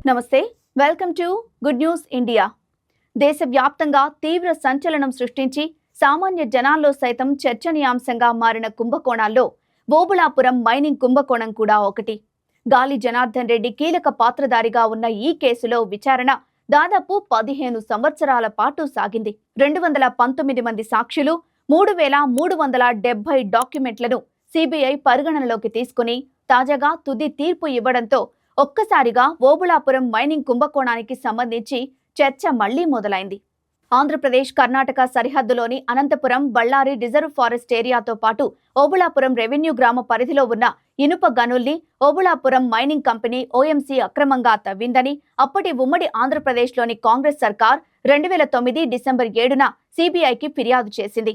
నమస్తే, welcome to good news India. దేశవ్యాప్తంగా తీవ్ర సంచలనం సృష్టించి సామాన్య జనాల్లో సైతం చర్చనీయాంశంగా మారిన కుంభకోణాల్లో ఓబుళాపురం మైనింగ్ కుంభకోణం కూడా ఒకటి. గాలి జనార్దన్ రెడ్డి కీలక పాత్రధారిగా ఉన్న ఈ కేసులో విచారణ దాదాపు 15 సంవత్సరాల పాటు సాగింది. 219 మంది సాక్షులు, 3370 డాక్యుమెంట్లను సిబిఐ పరిగణనలోకి తీసుకుని తాజాగా తుది తీర్పు ఇవ్వడంతో ఒక్కసారిగా ఓబుళాపురం మైనింగ్ కుంభకోణానికి సంబంధించి చర్చ మళ్లీ మొదలైంది. ఆంధ్రప్రదేశ్ కర్ణాటక సరిహద్దులోని అనంతపురం, బళ్ళారి రిజర్వ్ ఫారెస్ట్ ఏరియాతో పాటు ఓబుళాపురం రెవెన్యూ గ్రామ పరిధిలో ఉన్న ఇనుప గనుల్ని ఓబుళాపురం మైనింగ్ కంపెనీ ఓఎంసీ అక్రమంగా తవ్విందని అప్పటి ఉమ్మడి ఆంధ్రప్రదేశ్లోని కాంగ్రెస్ సర్కార్ 2009 డిసెంబర్ 7న సిబిఐకి ఫిర్యాదు చేసింది.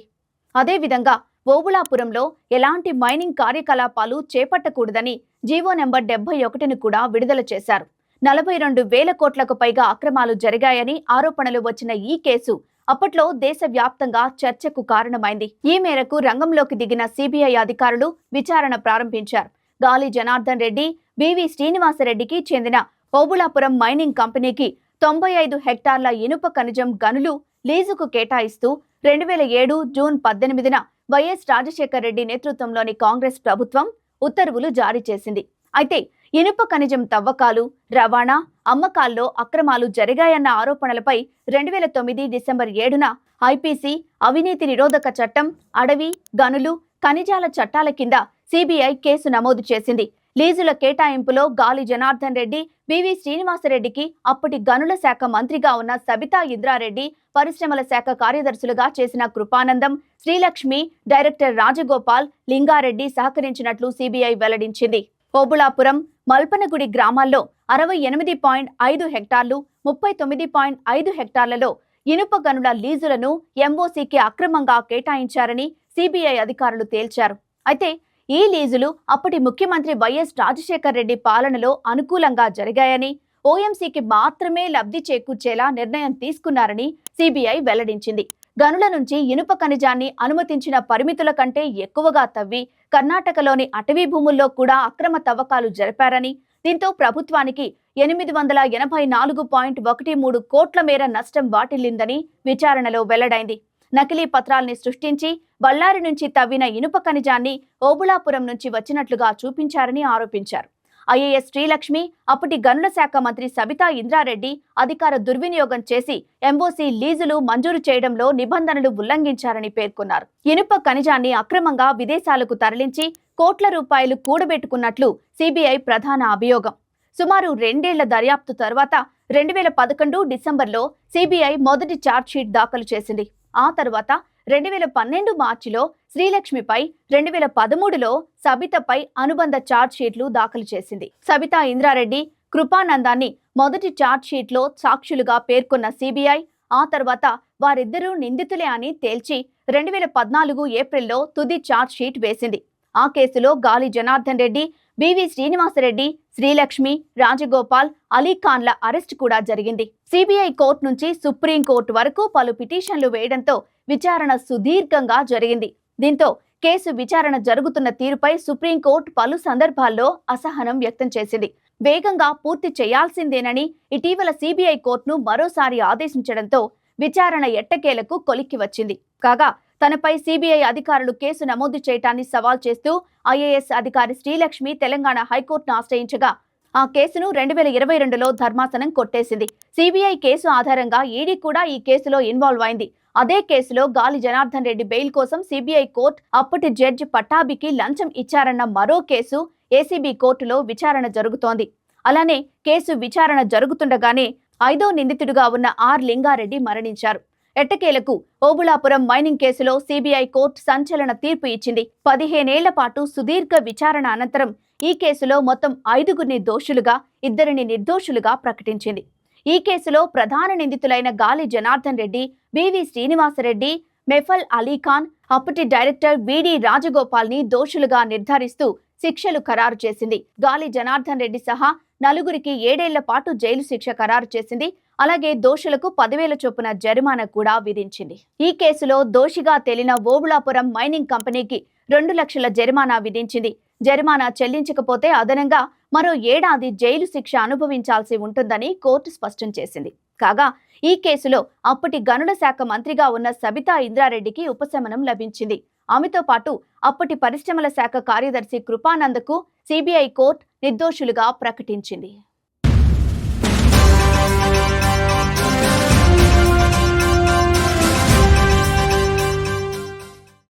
అదేవిధంగా ఓబుళాపురంలో ఎలాంటి మైనింగ్ కార్యకలాపాలు చేపట్టకూడదని జీవో నెంబర్ 71ను కూడా విడుదల చేశారు. 42,000 కోట్లకు పైగా అక్రమాలు జరిగాయని ఆరోపణలు వచ్చిన ఈ కేసు అప్పట్లో దేశవ్యాప్తంగా చర్చకు కారణమైంది. ఈ మేరకు రంగంలోకి దిగిన సిబిఐ అధికారులు విచారణ ప్రారంభించారు. గాలి జనార్దన్ రెడ్డి, బివి శ్రీనివాసరెడ్డికి చెందిన ఓబుళాపురం మైనింగ్ కంపెనీకి 95 హెక్టార్ల ఇనుప ఖనిజం గనులు లీజుకు కేటాయిస్తూ 2007 జూన్ 18న వైఎస్ రాజశేఖర్ రెడ్డి నేతృత్వంలోని కాంగ్రెస్ ప్రభుత్వం ఉత్తర్వులు జారీ చేసింది. అయితే ఇనుప ఖనిజం తవ్వకాలు, రవాణా, అమ్మకాల్లో అక్రమాలు జరిగాయన్న ఆరోపణలపై 2009 డిసెంబర్ 7న ఐపీసీ, అవినీతి నిరోధక చట్టం, అడవి, గనులు, ఖనిజాల చట్టాల కింద సిబిఐ కేసు నమోదు చేసింది. లీజుల కేటాయింపులో గాలి జనార్దన్ రెడ్డి, బివి శ్రీనివాసరెడ్డికి అప్పటి గనుల శాఖ మంత్రిగా ఉన్న సబితా ఇంద్రారెడ్డి, పరిశ్రమల శాఖ కార్యదర్శులుగా చేసిన కృపానందం, శ్రీలక్ష్మి, డైరెక్టర్ రాజగోపాల్, లింగారెడ్డి సహకరించినట్లు సిబిఐ వెల్లడించింది. ఓబుళాపురం, మల్పనగుడి గ్రామాల్లో 68.5 హెక్టార్లు, 39.5 హెక్టార్లలో ఇనుప గనుల లీజులను ఎంఓసీకి అక్రమంగా కేటాయించారని సిబిఐ అధికారులు తేల్చారు. అయితే ఈ లీజులు అప్పటి ముఖ్యమంత్రి వైఎస్ రాజశేఖర్ రెడ్డి పాలనలో అనుకూలంగా జరిగాయని, ఓఎంసీకి మాత్రమే లబ్ధి చేకూర్చేలా నిర్ణయం తీసుకున్నారని సిబిఐ వెల్లడించింది. గనుల నుంచి ఇనుప ఖనిజాన్ని అనుమతించిన పరిమితుల కంటే ఎక్కువగా తవ్వి కర్ణాటకలోని అటవీ భూముల్లో కూడా అక్రమ తవ్వకాలు జరిపారని, దీంతో ప్రభుత్వానికి 884.13 కోట్ల మేర నష్టం వాటిల్లిందని విచారణలో వెల్లడైంది. నకిలీ పత్రాల్ని సృష్టించి బళ్ళారి నుంచి తవ్విన ఇనుప ఖనిజాన్ని ఓబుళాపురం నుంచి వచ్చినట్లుగా చూపించారని ఆరోపించారు. ఐఏఎస్ శ్రీలక్ష్మి, అప్పటి గనుల శాఖ మంత్రి సబితా ఇంద్రారెడ్డి అధికార దుర్వినియోగం చేసి ఎంఓసీ లీజులు మంజూరు చేయడంలో నిబంధనలు ఉల్లంఘించారని పేర్కొన్నారు. ఇనుప ఖనిజాన్ని అక్రమంగా విదేశాలకు తరలించి కోట్ల రూపాయలు కూడబెట్టుకున్నట్లు సిబిఐ ప్రధాన అభియోగం. సుమారు 2 ఏళ్ల దర్యాప్తు తర్వాత 2011 డిసెంబర్లో సిబిఐ మొదటి ఛార్జ్షీట్ దాఖలు చేసింది. ఆ తర్వాత 2012 మార్చిలో శ్రీలక్ష్మిపై, 2013లో సబితపై అనుబంధ ఛార్జ్షీట్లు దాఖలు చేసింది. సబితా ఇంద్రారెడ్డి, కృపానందాన్ని మొదటి ఛార్జ్షీట్లో సాక్షులుగా పేర్కొన్న సిబిఐ ఆ తర్వాత వారిద్దరూ నిందితులే అని తేల్చి 2014 ఏప్రిల్లో తుది ఛార్జ్షీట్ వేసింది. ఆ కేసులో గాలి జనార్దన్ రెడ్డి, బివి శ్రీనివాసరెడ్డి, శ్రీలక్ష్మి, రాజగోపాల్, అలీఖాన్ల అరెస్ట్ కూడా జరిగింది. సిబిఐ కోర్టు నుంచి సుప్రీంకోర్టు వరకు పలు పిటిషన్లు వేయడంతో విచారణ సుదీర్ఘంగా జరిగింది. దీంతో కేసు విచారణ జరుగుతున్న తీరుపై సుప్రీంకోర్టు పలు సందర్భాల్లో అసహనం వ్యక్తం చేసింది. వేగంగా పూర్తి చేయాల్సిందేనని ఇటీవల సిబిఐ కోర్టును మరోసారి ఆదేశించడంతో విచారణ ఎట్టకేలకు కొలిక్కి వచ్చింది. కాగా తనపై సిబిఐ అధికారులు కేసు నమోదు చేయటాన్ని సవాల్ చేస్తూ ఐఏఎస్ అధికారి శ్రీలక్ష్మి తెలంగాణ హైకోర్టును ఆశ్రయించగా ఆ కేసును 2022లో ధర్మాసనం కొట్టేసింది. సిబిఐ కేసు ఆధారంగా ఈడీ కూడా ఈ కేసులో ఇన్వాల్వ్ అయింది. అదే కేసులో గాలి జనార్దన్ రెడ్డి బెయిల్ కోసం సిబిఐ కోర్టు అప్పటి జడ్జి పట్టాభికి లంచం ఇచ్చారన్న మరో కేసు ఏసీబీ కోర్టులో విచారణ జరుగుతోంది. అలానే కేసు విచారణ జరుగుతుండగానే 5వ నిందితుడిగా ఉన్న ఆర్ లింగారెడ్డి మరణించారు. ఎట్టకేలకు ఓబుళాపురం మైనింగ్ కేసులో సిబిఐ కోర్టు సంచలన తీర్పు ఇచ్చింది. 15 ఏళ్ల పాటు సుదీర్ఘ విచారణ అనంతరం ఈ కేసులో మొత్తం 5గురిని దోషులుగా, 2ని నిర్దోషులుగా ప్రకటించింది. ఈ కేసులో ప్రధాన నిందితులైన గాలి జనార్దన్ రెడ్డి, బివి శ్రీనివాసరెడ్డి, మెఫల్ అలీఖాన్, అప్పటి డైరెక్టర్ విడి రాజగోపాల్ ని దోషులుగా నిర్ధారిస్తూ శిక్షలు ఖరారు చేసింది. గాలి జనార్దన్ రెడ్డి సహా 4గురికి 7 ఏళ్ల పాటు జైలు శిక్ష ఖరారు చేసింది. అలాగే దోషులకు 10,000 చొప్పున జరిమానా కూడా విధించింది. ఈ కేసులో దోషిగా తేలిన ఓబుళాపురం మైనింగ్ కంపెనీకి 2 లక్షల జరిమానా విధించింది. జరిమానా చెల్లించకపోతే అదనంగా మరో ఏడాది జైలు శిక్ష అనుభవించాల్సి ఉంటుందని కోర్టు స్పష్టం చేసింది. కాగా ఈ కేసులో అప్పటి గనుల శాఖ మంత్రిగా ఉన్న సబితా ఇంద్రారెడ్డికి ఉపశమనం లభించింది. ఆమెతో పాటు అప్పటి పరిశ్రమల శాఖ కార్యదర్శి కృపానందకు సిబిఐ కోర్టు నిర్దోషులుగా ప్రకటించింది.